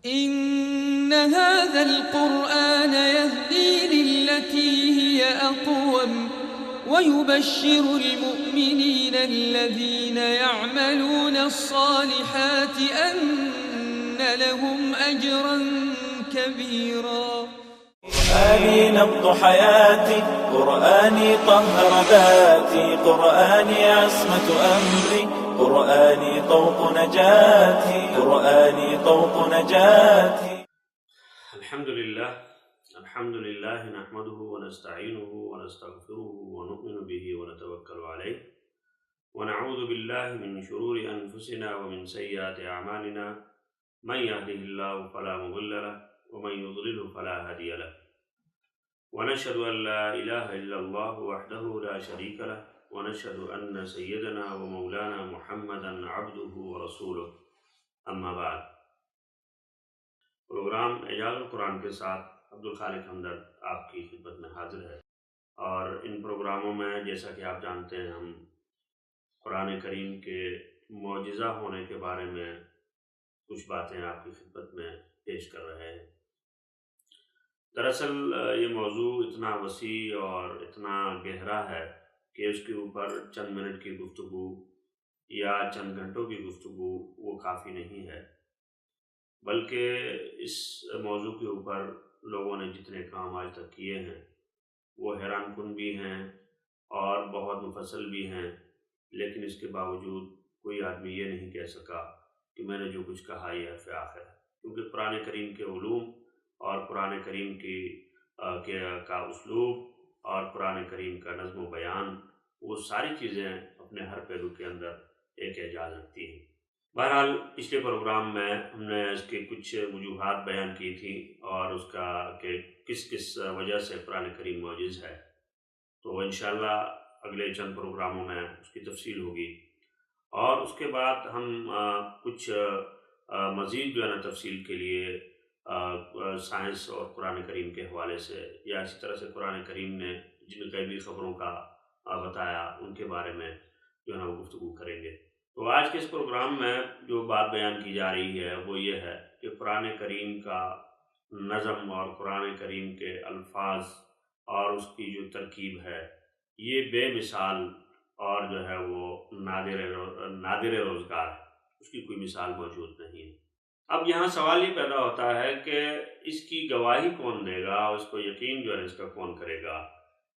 إن هذا القرآن يهدي للتي هي أقوم ويبشر المؤمنين الذين يعملون الصالحات أن لهم أجرا كبيرا. قرآني نبض حياتي، قرآني طهر ذاتي، قرآني عصمة أمري، قرآني طوق نجاتي، قرآني طوق نجاتي. الحمد لله نحمده ونستعينه ونستغفره ونؤمن به ونتوكل عليه ونعوذ بالله من شرور أنفسنا ومن سيئات أعمالنا، من يهده الله فلا مضل له ومن يضلله فلا هادي له، ونشهد أن لا إله إلا الله وحده لا شريك له، ونشهد أن سيدنا ومولانا محمدا عبده ورسوله، اما بعد. پروگرام اعجاز القرآن کے ساتھ عبدالخالق ہمدرد آپ کی خدمت میں حاضر ہے، اور ان پروگراموں میں جیسا کہ آپ جانتے ہیں ہم قرآن کریم کے معجزہ ہونے کے بارے میں کچھ باتیں آپ کی خدمت میں پیش کر رہے ہیں۔ دراصل یہ موضوع اتنا وسیع اور اتنا گہرا ہے کہ اس کے اوپر چند منٹ کی گفتگو یا چند گھنٹوں کی گفتگو وہ کافی نہیں ہے، بلکہ اس موضوع کے اوپر لوگوں نے جتنے کام آج تک کیے ہیں وہ حیران کن بھی ہیں اور بہت مفصل بھی ہیں، لیکن اس کے باوجود کوئی آدمی یہ نہیں کہہ سکا کہ میں نے جو کچھ کہا یہ حرف آخر ہے، کیونکہ قرآن کریم کے علوم اور قرآن کریم کا اسلوب اور قرآن کریم کا نظم و بیان، وہ ساری چیزیں اپنے ہر پہلو کے اندر ایک اعجاز رکھتی ہیں۔ بہرحال پچھلے پروگرام میں ہم نے اس کے کچھ وجوہات بیان کی تھی اور اس کا کہ کس وجہ سے قرآن کریم معجز ہے، تو انشاءاللہ اگلے چند پروگراموں میں اس کی تفصیل ہوگی، اور اس کے بعد ہم کچھ مزید جو ہے نا تفصیل کے لیے سائنس اور قرآن کریم کے حوالے سے، یا اسی طرح سے قرآن کریم نے جن غیبی خبروں کا بتایا ان کے بارے میں جو ہے نا وہ گفتگو کریں گے۔ تو آج کے اس پروگرام میں جو بات بیان کی جا رہی ہے وہ یہ ہے کہ قرآن کریم کا نظم اور قرآن کریم کے الفاظ اور اس کی جو ترکیب ہے یہ بے مثال اور جو ہے وہ نادر روزگار ہے، اس کی کوئی مثال موجود نہیں ہے۔ اب یہاں سوال یہ پیدا ہوتا ہے کہ اس کی گواہی کون دے گا، اس کو یقین جو ہے اس کا کون کرے گا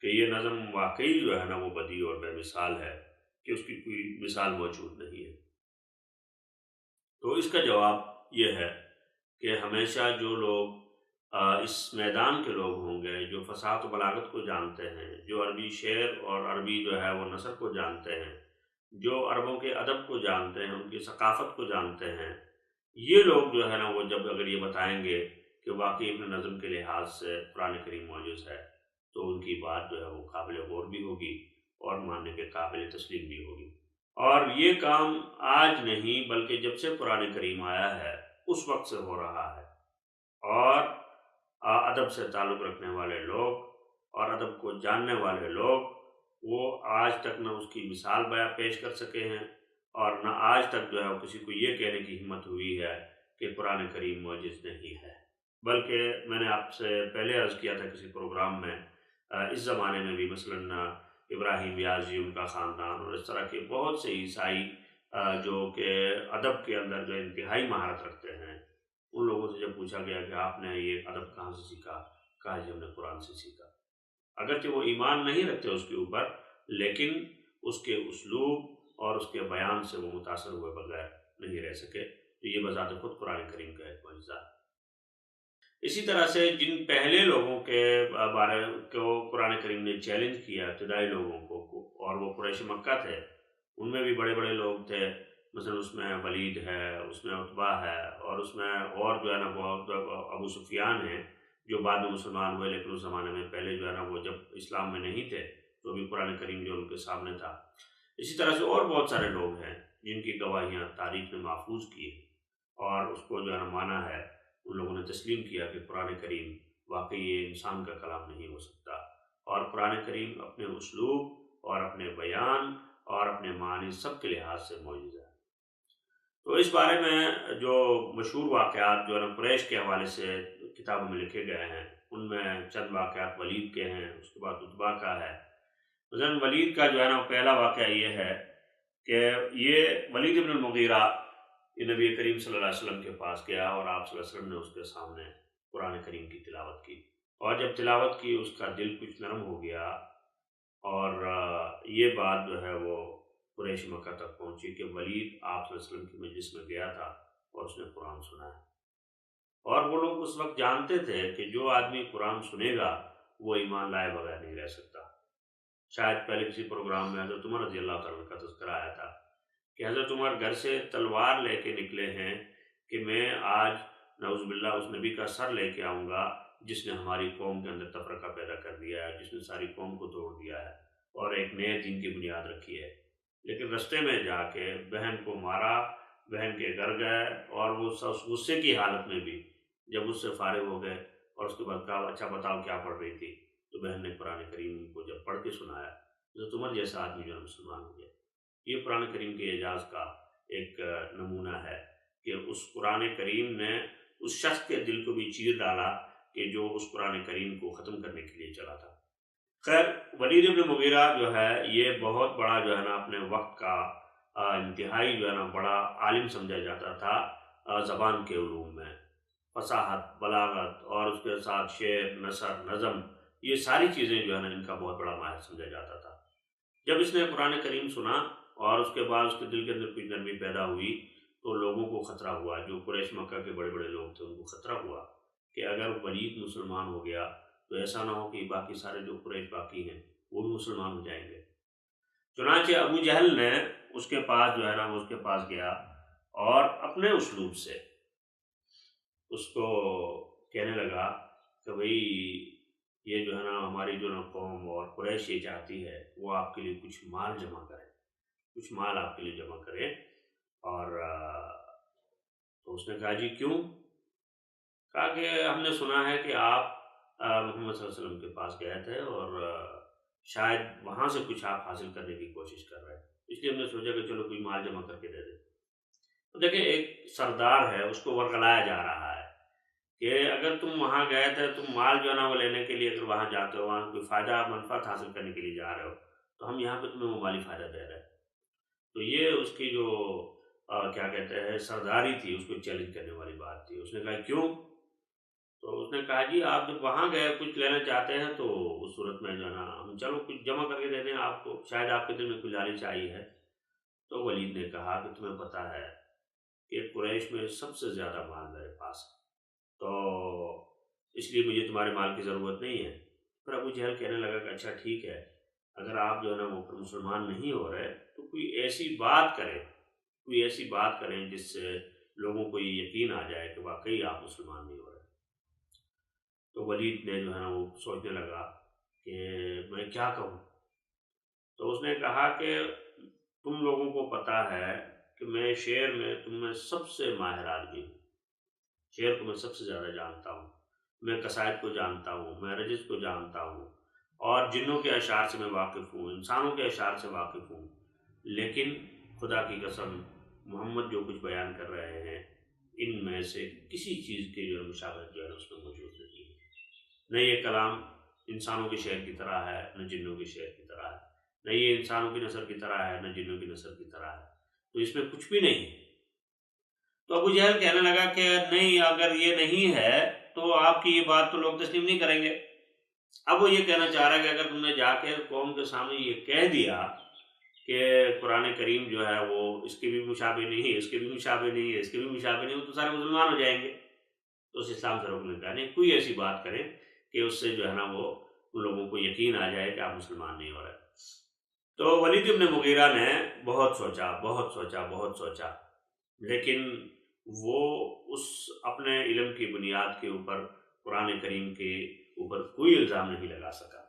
کہ یہ نظم واقعی جو ہے نا وہ بدیع اور بے مثال ہے، کہ اس کی کوئی مثال موجود نہیں ہے۔ تو اس کا جواب یہ ہے کہ ہمیشہ جو لوگ اس میدان کے لوگ ہوں گے، جو فصاحت و بلاغت کو جانتے ہیں، جو عربی شعر اور عربی جو ہے وہ نثر کو جانتے ہیں، جو عربوں کے ادب کو جانتے ہیں، ان کی ثقافت کو جانتے ہیں، یہ لوگ جو ہے نا وہ جب اگر یہ بتائیں گے کہ واقعی اپنے نظم کے لحاظ سے قرآن کریم معجز ہے، تو ان کی بات جو ہے وہ قابل غور بھی ہوگی اور ماننے کے قابل تسلیم بھی ہوگی۔ اور یہ کام آج نہیں بلکہ جب سے قرآن کریم آیا ہے اس وقت سے ہو رہا ہے، اور ادب سے تعلق رکھنے والے لوگ اور ادب کو جاننے والے لوگ وہ آج تک نہ اس کی مثال بیان پیش کر سکے ہیں، اور نہ آج تک جو ہے وہ کسی کو یہ کہنے کی ہمت ہوئی ہے کہ قرآن کریم معجز نہیں ہے۔ بلکہ میں نے آپ سے پہلے عرض کیا تھا کسی پروگرام میں، اس زمانے میں بھی مثلاً ابراہیم یازی، ان کا خاندان، اور اس طرح کے بہت سے عیسائی جو کہ ادب کے اندر جو انتہائی مہارت رکھتے ہیں، ان لوگوں سے جب پوچھا گیا کہ آپ نے یہ ادب کہاں سے سیکھا، کہا جی ہم نے قرآن سے سیکھا۔ اگرچہ وہ ایمان نہیں رکھتے اس کے اوپر، لیکن اس کے اسلوب اور اس کے بیان سے وہ متاثر ہوئے بغیر نہیں رہ سکے، تو یہ بذات خود قرآن کریم کا ایک معجزہ ہے۔ اسی طرح سے جن پہلے لوگوں کے بارے کو قرآن کریم نے چیلنج کیا، ابتدائی لوگوں کو، اور وہ قریش مکہ تھے، ان میں بھی بڑے بڑے لوگ تھے، مثلا اس میں ولید ہے، اس میں عتبہ ہے، اور اس میں اور جو ہے نا بہت ابو سفیان ہیں جو بعد میں مسلمان ہوئے، لیکن اس زمانے میں پہلے جو ہے نا وہ جب اسلام میں نہیں تھے تو بھی قرآن کریم جو ان کے سامنے تھا۔ اسی طرح سے اور بہت سارے لوگ ہیں جن کی گواہیاں تاریخ نے محفوظ کی ہیں، اور اس کو جو ہے نا مانا ہے، ان لوگوں نے تسلیم کیا کہ قرآن کریم واقعی یہ انسان کا کلام نہیں ہو سکتا، اور قرآن کریم اپنے اسلوب اور اپنے بیان اور اپنے معنی سب کے لحاظ سے معجزہ ہے۔ تو اس بارے میں جو مشہور واقعات جو ہے نا قریش کے حوالے سے کتابوں میں لکھے گئے ہیں، ان میں چند واقعات ولید کے ہیں، اس کے بعد عتبہ کا ہے۔ مثلاً ولید کا جو ہے نا پہلا واقعہ یہ ہے کہ یہ ولید بن المغیرہ یہ نبی کریم صلی اللہ علیہ وسلم کے پاس گیا اور آپ صلی اللہ علیہ وسلم نے اس کے سامنے قرآن کریم کی تلاوت کی، اور جب تلاوت کی اس کا دل کچھ نرم ہو گیا، اور یہ بات جو ہے وہ قریش مکہ تک پہنچی کہ ولید آپ صلی اللہ علیہ وسلم کی مجلس میں گیا تھا اور اس نے قرآن سنا ہے، اور وہ لوگ اس وقت جانتے تھے کہ جو آدمی قرآن سنے گا وہ ایمان لائے بغیر نہیں رہ سکتا۔ شاید پہلے کسی پروگرام میں حضرت عمر رضی اللہ تعالیٰ کا تذکرہ آیا تھا کہ حضرت عمر گھر سے تلوار لے کے نکلے ہیں کہ میں آج نعوذ باللہ اس نبی کا سر لے کے آؤں گا جس نے ہماری قوم کے اندر تفرقہ پیدا کر دیا ہے، جس نے ساری قوم کو توڑ دیا ہے اور ایک نئے دین کی بنیاد رکھی ہے۔ لیکن رستے میں جا کے بہن کو مارا، بہن کے گھر گئے، اور وہ غصے کی حالت میں بھی جب اس سے فارغ ہو گئے اور اس کے بعد کہا اچھا بتاؤ کیا پڑھ رہی تھی، تو بہن نے قرآن کریم کو جب پڑھ کے سنایا، حضرت عمر جیسا آدمی جو ہے مسلمان ہو گیا۔ یہ قرآن کریم کے اعجاز کا ایک نمونہ ہے کہ اس قرآن کریم نے اس شخص کے دل کو بھی چیر ڈالا کہ جو اس قرآن کریم کو ختم کرنے کے لیے چلا تھا۔ خیر، ولید بن مغیرہ جو ہے یہ بہت بڑا جو ہے نا اپنے وقت کا انتہائی جو ہے نا بڑا عالم سمجھا جاتا تھا زبان کے علوم میں، فصاحت، بلاغت، اور اس کے ساتھ شعر، نثر، نظم، یہ ساری چیزیں جو ہے نا ان کا بہت بڑا ماہر سمجھا جاتا تھا۔ جب اس نے قرآن کریم سنا اور اس کے بعد اس کے دل کے اندر کچھ نرمی پیدا ہوئی تو لوگوں کو خطرہ ہوا، جو قریش مکہ کے بڑے بڑے لوگ تھے ان کو خطرہ ہوا کہ اگر ولید مسلمان ہو گیا تو ایسا نہ ہو کہ باقی سارے جو قریش باقی ہیں وہ بھی مسلمان ہو جائیں گے۔ چنانچہ ابو جہل نے اس کے پاس جو ہے نا وہ اس کے پاس گیا اور اپنے اسلوب سے اس کو کہنے لگا کہ بھئی یہ جو ہے نا ہماری جو نا قوم اور قریش یہ چاہتی ہے وہ آپ کے لیے کچھ مال جمع کرے، کچھ مال آپ کے لیے جمع کرے۔ اور تو اس نے کہا جی کیوں؟ کہا کہ ہم نے سنا ہے کہ آپ محمد صلی اللہ علیہ وسلم کے پاس گئے تھے اور شاید وہاں سے کچھ آپ حاصل کرنے کی کوشش کر رہے ہیں، اس لیے ہم نے سوچا کہ چلو کوئی مال جمع کر کے دے دیں۔ تو دیکھیں ایک سردار ہے، اس کو ورغلایا جا رہا ہے کہ اگر تم وہاں گئے تھے، تم مال جو ہے نا وہ لینے کے لیے اگر وہاں جاتے ہو، وہاں کوئی فائدہ منفعت حاصل کرنے کے لیے جا رہے ہو، تو ہم یہاں پہ تمہیں وہ مالی فائدہ دے رہے ہیں۔ تو یہ اس کی جو کیا کہتے ہیں سرداری تھی، اس کو چیلنج کرنے والی بات تھی۔ اس نے کہا کیوں؟ تو اس نے کہا جی آپ جب وہاں گئے کچھ لینا چاہتے ہیں تو اس صورت میں جو ہے نا ہم چلو کچھ جمع کر کے دے دیں آپ کو، شاید آپ کے دل میں کچھ لالچ آئی ہے۔ تو ولید نے کہا کہ تمہیں پتہ ہے کہ قریش میں سب سے زیادہ مال میرے پاس ہے، تو اس لیے مجھے تمہارے مال کی ضرورت نہیں ہے۔ پھر ابو جہل کہنے لگا کہ اچھا ٹھیک ہے، اگر آپ جو ہے نا وہ مسلمان نہیں ہو رہے تو کوئی ایسی بات کریں جس سے لوگوں کو یہ یقین آ جائے کہ واقعی آپ مسلمان نہیں ہو رہے۔ تو ولید نے جو ہے نا وہ سوچنے لگا کہ میں کیا کہوں۔ تو اس نے کہا کہ تم لوگوں کو پتہ ہے کہ میں شعر میں تم میں سب سے ماہر آدمی ہوں، شعر کو میں سب سے زیادہ جانتا ہوں، میں قصائد کو جانتا ہوں، میں رجز کو جانتا ہوں، اور جنوں کے اشعار سے میں واقف ہوں، انسانوں کے اشعار سے واقف ہوں، لیکن خدا کی قسم محمد جو کچھ بیان کر رہے ہیں ان میں سے کسی چیز کی جو مشابہت جو ہے اس میں موجود نہیں ہے۔ نہ یہ کلام انسانوں کے شعر کی طرح ہے، نہ جنوں کے شعر کی طرح ہے، نہ یہ انسانوں کی نثر کی طرح ہے، نہ جنوں کی نثر کی طرح ہے، تو اس میں کچھ بھی نہیں ہے۔ تو ابو جہل کہنے لگا کہ نہیں، اگر یہ نہیں ہے تو آپ کی یہ بات تو لوگ تسلیم نہیں کریں گے۔ اب وہ یہ کہنا چاہ رہا ہے کہ اگر تم نے جا کے قوم کے سامنے یہ کہہ دیا کہ قرآن کریم جو ہے وہ اس کے بھی مشابہ نہیں ہے، اس کے بھی مشابہ نہیں ہے، اس کے بھی مشابہ نہیں ہے، تو سارے مسلمان ہو جائیں گے۔ تو اس اسلام سے روکنے کا نہیں، کوئی ایسی بات کرے کہ اس سے جو ہے نا وہ ان لوگوں کو یقین آ جائے کہ آپ مسلمان نہیں ہو رہے۔ تو ولید بن مغیرہ نے بہت سوچا، لیکن وہ اس اپنے علم کی بنیاد کے اوپر قرآن کریم کے اوپر کوئی الزام نہیں لگا سکا۔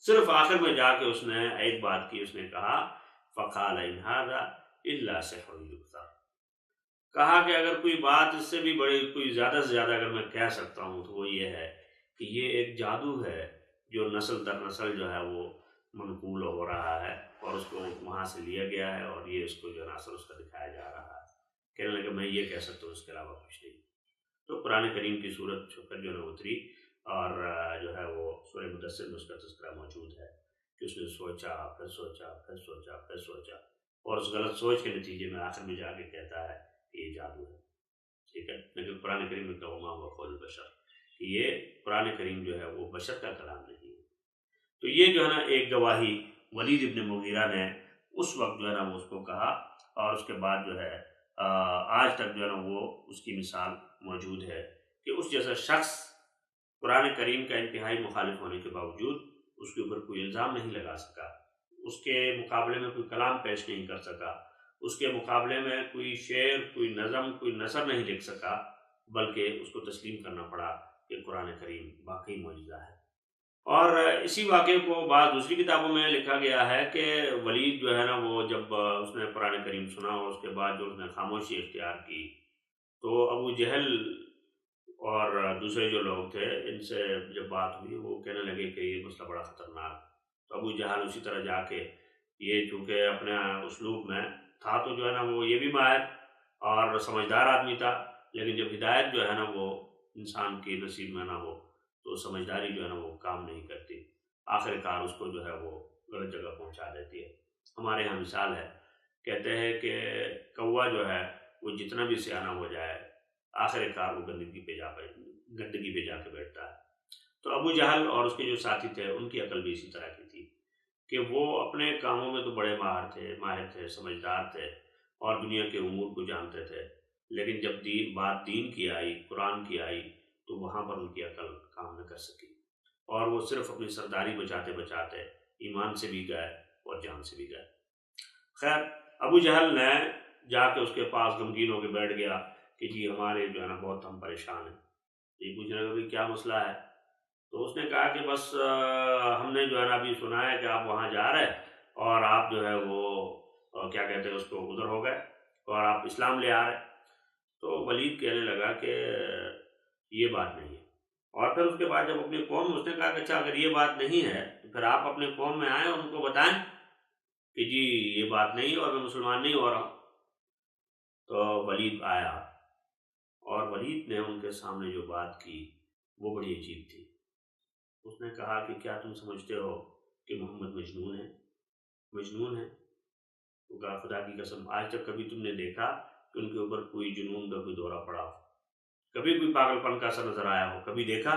صرف آخر میں جا کے اس نے ایک بات کی، اس نے کہا فَقَالَ إِنْ هَذَا إِلَّا سِحْرٌ يُؤْثَرُ، کہا کہ اگر کوئی بات اس سے بھی بڑی، کوئی زیادہ سے زیادہ اگر میں کہہ سکتا ہوں تو وہ یہ ہے کہ یہ ایک جادو ہے جو نسل در نسل جو ہے وہ منقول ہو رہا ہے، اور اس کو وہاں سے لیا گیا ہے، اور یہ اس کو جو ہے اثر اس کا دکھایا جا رہا ہے۔ کہنے لگا میں یہ کہہ سکتا ہوں، اس کے علاوہ کچھ نہیں۔ تو قرآن کریم کی صورت چھپر جو ہے نا اتری، اور جو ہے وہ سورہ مدثر میں اس کا تذکرہ موجود ہے کہ اس نے سوچا، پھر سوچا، پھر سوچا، پھر سوچا، اور اس غلط سوچ کے نتیجے میں آخر میں جا کے کہتا ہے کہ یہ جادو ہے، ٹھیک ہے۔ لیکن قرآن کریم میں کہا وما ہوا قول البشر، کہ یہ قرآن کریم جو ہے وہ بشر کا کلام نہیں ہے۔ تو یہ جو ہے نا ایک گواہی ولید ابن مغیرہ نے اس وقت جو ہے نا وہ اس کو کہا، اور اس کے بعد جو ہے آج تک جو ہے نا وہ اس کی مثال موجود ہے کہ اس جیسا شخص قرآن کریم کا انتہائی مخالف ہونے کے باوجود اس کے اوپر کوئی الزام نہیں لگا سکا، اس کے مقابلے میں کوئی کلام پیش نہیں کر سکا، اس کے مقابلے میں کوئی شعر، کوئی نظم، کوئی نثر نہیں لکھ سکا، بلکہ اس کو تسلیم کرنا پڑا کہ قرآن کریم واقعی معجزہ ہے۔ اور اسی واقعے کو بعض دوسری کتابوں میں لکھا گیا ہے کہ ولید جو ہے نا وہ جب اس نے قرآن کریم سنا اور اس کے بعد جو اس نے خاموشی اختیار کی، تو ابو جہل اور دوسرے جو لوگ تھے ان سے جب بات ہوئی وہ کہنے لگے کہ یہ مسئلہ بڑا خطرناک۔ تو ابو جہل اسی طرح جا کے، یہ چونکہ اپنے اسلوب میں تھا تو جو ہے نا وہ یہ بھی ماہر اور سمجھدار آدمی تھا، لیکن جب ہدایت جو ہے نا وہ انسان کی نصیب میں نہ ہو تو سمجھداری جو ہے نا وہ کام نہیں کرتی، آخر کار اس کو جو ہے وہ غلط جگہ پہنچا دیتی ہے۔ ہمارے یہاں مثال ہے، کہتے ہیں کہ کوا جو ہے وہ جتنا بھی سیاح ہو جائے آخر کار وہ گندگی پہ جا کے بیٹھتا ہے۔ تو ابو جہل اور اس کے جو ساتھی تھے ان کی عقل بھی اسی طرح کی تھی کہ وہ اپنے کاموں میں تو بڑے ماہر تھے، سمجھدار تھے اور دنیا کے امور کو جانتے تھے، لیکن جب بات دین کی آئی، قرآن کی آئی، تو وہاں پر ان کی عقل کام نہ کر سکی، اور وہ صرف اپنی سرداری بچاتے بچاتے ایمان سے بھی گئے اور جان سے بھی گئے۔ خیر، ابو جہل نے جا کے اس کے پاس غمگین ہو کے بیٹھ گیا کہ جی ہمارے جو ہے نا بہت ہم پریشان ہیں۔ یہ پوچھنے لگا کہ کیا مسئلہ ہے؟ تو اس نے کہا کہ بس ہم نے جو ہے نا ابھی سنا ہے کہ آپ وہاں جا رہے اور آپ جو ہے وہ کیا کہتے ہیں اس کو ادھر ہو گئے اور آپ اسلام لے آ رہے۔ تو ولید کہنے لگا کہ یہ بات نہیں ہے، اور پھر اس کے بعد جب اپنی قوم میں اس نے کہا کہ اچھا اگر یہ بات نہیں ہے تو پھر آپ اپنے قوم میں آئیں اور ان کو بتائیں کہ جی یہ بات نہیں اور میں مسلمان نہیں ہو رہا ہوں۔ تو ولید آیا اور ولید نے ان کے سامنے جو بات کی وہ بڑی عجیب تھی۔ اس نے کہا کہ کیا تم سمجھتے ہو کہ محمد مجنون ہے؟ تو کہا خدا کی قسم آج تک کبھی تم نے دیکھا کہ ان کے اوپر کوئی جنون کا کوئی دورہ پڑا ہو، کبھی کوئی پاگل پن کا اثر نظر آیا ہو، کبھی دیکھا؟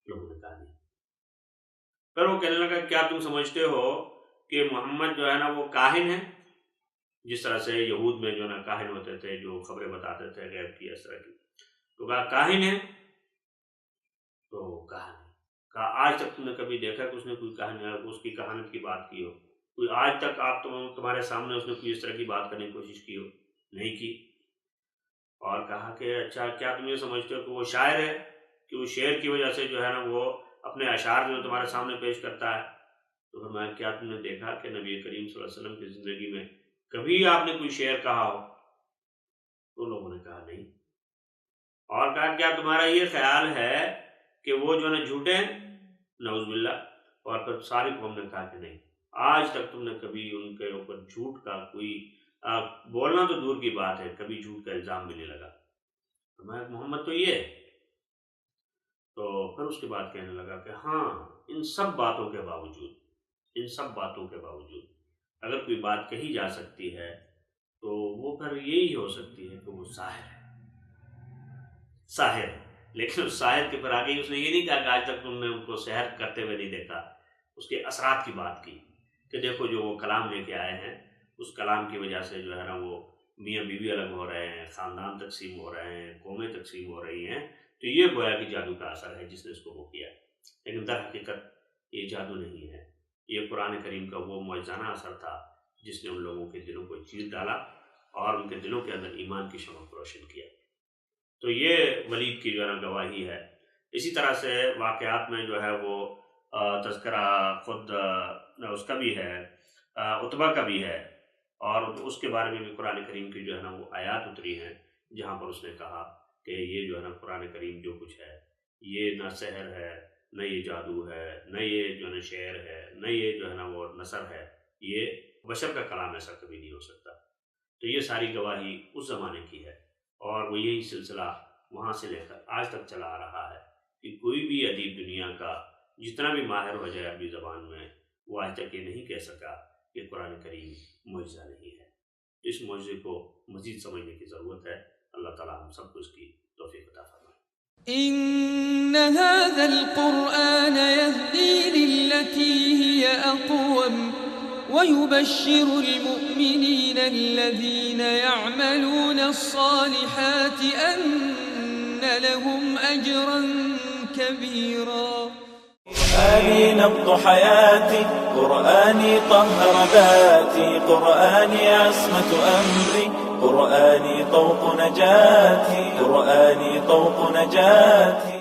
لوگوں نے کہا نہیں۔ پھر وہ کہنے لگا کیا تم سمجھتے ہو کہ محمد جو ہے نا وہ کاہن ہے، جس طرح سے یہود میں جو ہے نا کاہن ہوتے تھے جو خبریں بتاتے تھے غیب کی، اس طرح کی؟ تو کہا کاہن ہے؟ تو کہا نہیں۔ کہا آج تک تم نے کبھی دیکھا کہ اس نے کوئی کاہن اس کی کہانت کی بات کی ہو؟ کوئی آج تک تمہارے سامنے اس نے کوئی اس طرح کی بات کرنے کی کوشش کی ہو؟ نہیں کی۔ اور کہا کہ اچھا کیا تم یہ سمجھتے ہو کہ وہ شاعر ہے، کہ وہ شعر کی وجہ سے جو ہے نا وہ اپنے اشعار جو تمہارے سامنے پیش کرتا ہے؟ تو فرمایا کیا تم نے دیکھا کہ نبی کریم صلی اللہ علیہ وسلم کی زندگی میں کبھی آپ نے کوئی شعر کہا ہو؟ تو لوگوں نے کہا نہیں۔ اور کہا کیا تمہارا یہ خیال ہے کہ وہ جو ہے نا جھوٹے ہیں؟ نعوذ باللہ۔ اور پھر ساری قوم نے کہا کہ نہیں، آج تک تم نے کبھی ان کے اوپر جھوٹ کا کوئی بولنا تو دور کی بات ہے، کبھی جھوٹ کا الزام بھی نہیں لگا۔ فرمایا محمد تو یہ ہے۔ تو پھر اس کے بعد کہنے لگا کہ ہاں ان سب باتوں کے باوجود اگر کوئی بات کہی جا سکتی ہے تو وہ پھر یہی ہو سکتی ہے کہ وہ ساحر ہے۔ لیکن اس ساحر کے پر آگے اس نے یہ نہیں کہا کہ آج تک تم نے ان کو سحر کرتے ہوئے نہیں دیکھا، اس کے اثرات کی بات کی کہ دیکھو جو وہ کلام لے کے آئے ہیں اس کلام کی وجہ سے جو ہے نا وہ میاں بیوی الگ ہو رہے ہیں، خاندان تقسیم ہو رہے ہیں، قومیں تقسیم ہو رہی ہیں، تو یہ گویا کہ جادو کا اثر ہے جس نے اس کو وہ کیا۔ لیکن در حقیقت یہ جادو نہیں ہے، یہ قرآن کریم کا وہ معجزانہ اثر تھا جس نے ان لوگوں کے دلوں کو چیر ڈالا اور ان کے دلوں کے اندر ایمان کی شمع کو روشن کیا۔ تو یہ ولید کی جو ہے نا گواہی ہے۔ اسی طرح سے واقعات میں جو ہے وہ تذکرہ خود اس کا بھی ہے، عتبہ کا بھی ہے، اور اس کے بارے میں بھی قرآن کریم کی جو ہے نا وہ آیات اتری ہیں جہاں پر اس نے کہا کہ یہ جو ہے نا قرآن کریم جو کچھ ہے یہ نہ سحر ہے، نہ یہ جادو ہے، نہ یہ جو ہے نا شعر ہے، نہ یہ جو ہے نا وہ نثر ہے، یہ بشر کا کلام ایسا کبھی نہیں ہو سکتا۔ تو یہ ساری گواہی اس زمانے کی ہے، اور وہ یہی سلسلہ وہاں سے لے کر آج تک چلا آ رہا ہے کہ کوئی بھی ادیب دنیا کا جتنا بھی ماہر ہو جائے عربی زبان میں، وہ آج تک یہ نہیں کہہ سکا کہ قرآن کریم معجزہ نہیں ہے۔ اس معجزے کو مزید سمجھنے کی ضرورت ہے۔ اللہ تعالیٰ ہم سب کو اس کی توفیق عطا فرمائے۔ إن هذا القرآن يهدي للتي هي أقوم ويبشر المؤمنين الذين يعملون الصالحات أن لهم أجرا كبيرا. قرآني نبض حياتي، قرآني طهر ذاتي، قرآني عصمة أمري، قرآني طوق نجاتي، قرآني طوق نجاتي.